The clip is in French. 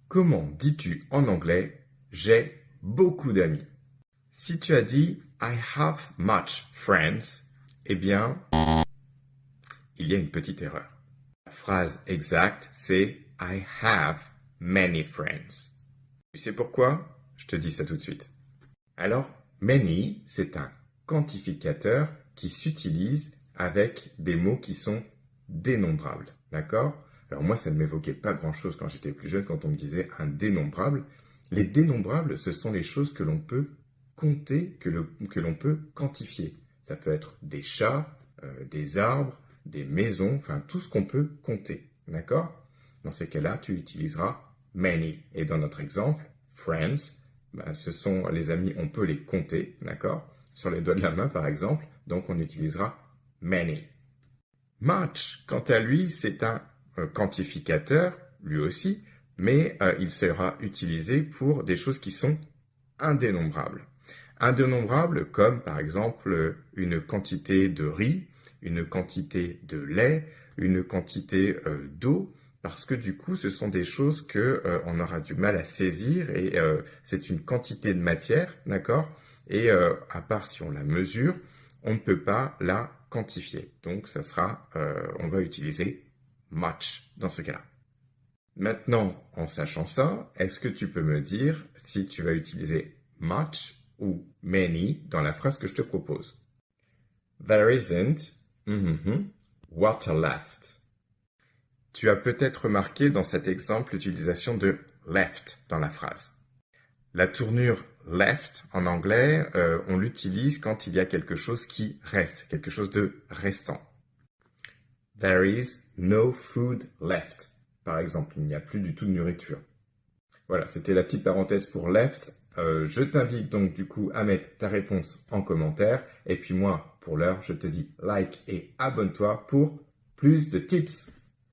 Comment dis-tu en anglais « j'ai beaucoup d'amis » ? Si tu as dit « I have much friends », eh bien, il y a une petite erreur. La phrase exacte, c'est « I have many friends ». Tu sais pourquoi ? Je te dis ça tout de suite. Alors, many, c'est un quantificateur qui s'utilise avec des mots qui sont dénombrables. D'accord ? Alors moi, ça ne m'évoquait pas grand-chose quand j'étais plus jeune, quand on me disait un dénombrable. Les dénombrables, ce sont les choses que l'on peut compter, que l'on peut quantifier. Ça peut être des chats, des arbres, des maisons, enfin tout ce qu'on peut compter. D'accord ? Dans ces cas-là, tu utiliseras many. Et dans notre exemple, friends, ce sont les amis, on peut les compter, d'accord ? Sur les doigts de la main, par exemple. Donc, on utilisera many. Much, quant à lui, c'est un quantificateur, lui aussi, mais il sera utilisé pour des choses qui sont indénombrables. Indénombrables comme, par exemple, une quantité de riz, une quantité de lait, une quantité d'eau, parce que du coup, ce sont des choses que on aura du mal à saisir et c'est une quantité de matière, d'accord ? Et à part si on la mesure, on ne peut pas la quantifier. Donc, ça sera, on va utiliser much dans ce cas-là. Maintenant, en sachant ça, est-ce que tu peux me dire si tu vas utiliser much ou many dans la phrase que je te propose? There isn't water left. Tu as peut-être remarqué dans cet exemple l'utilisation de left dans la phrase. La tournure left en anglais, on l'utilise quand il y a quelque chose qui reste, quelque chose de restant. There is no food left. Par exemple, il n'y a plus du tout de nourriture. Voilà, c'était la petite parenthèse pour left. Je t'invite donc du coup à mettre ta réponse en commentaire. Et puis moi, pour l'heure, je te dis like et abonne-toi pour plus de tips.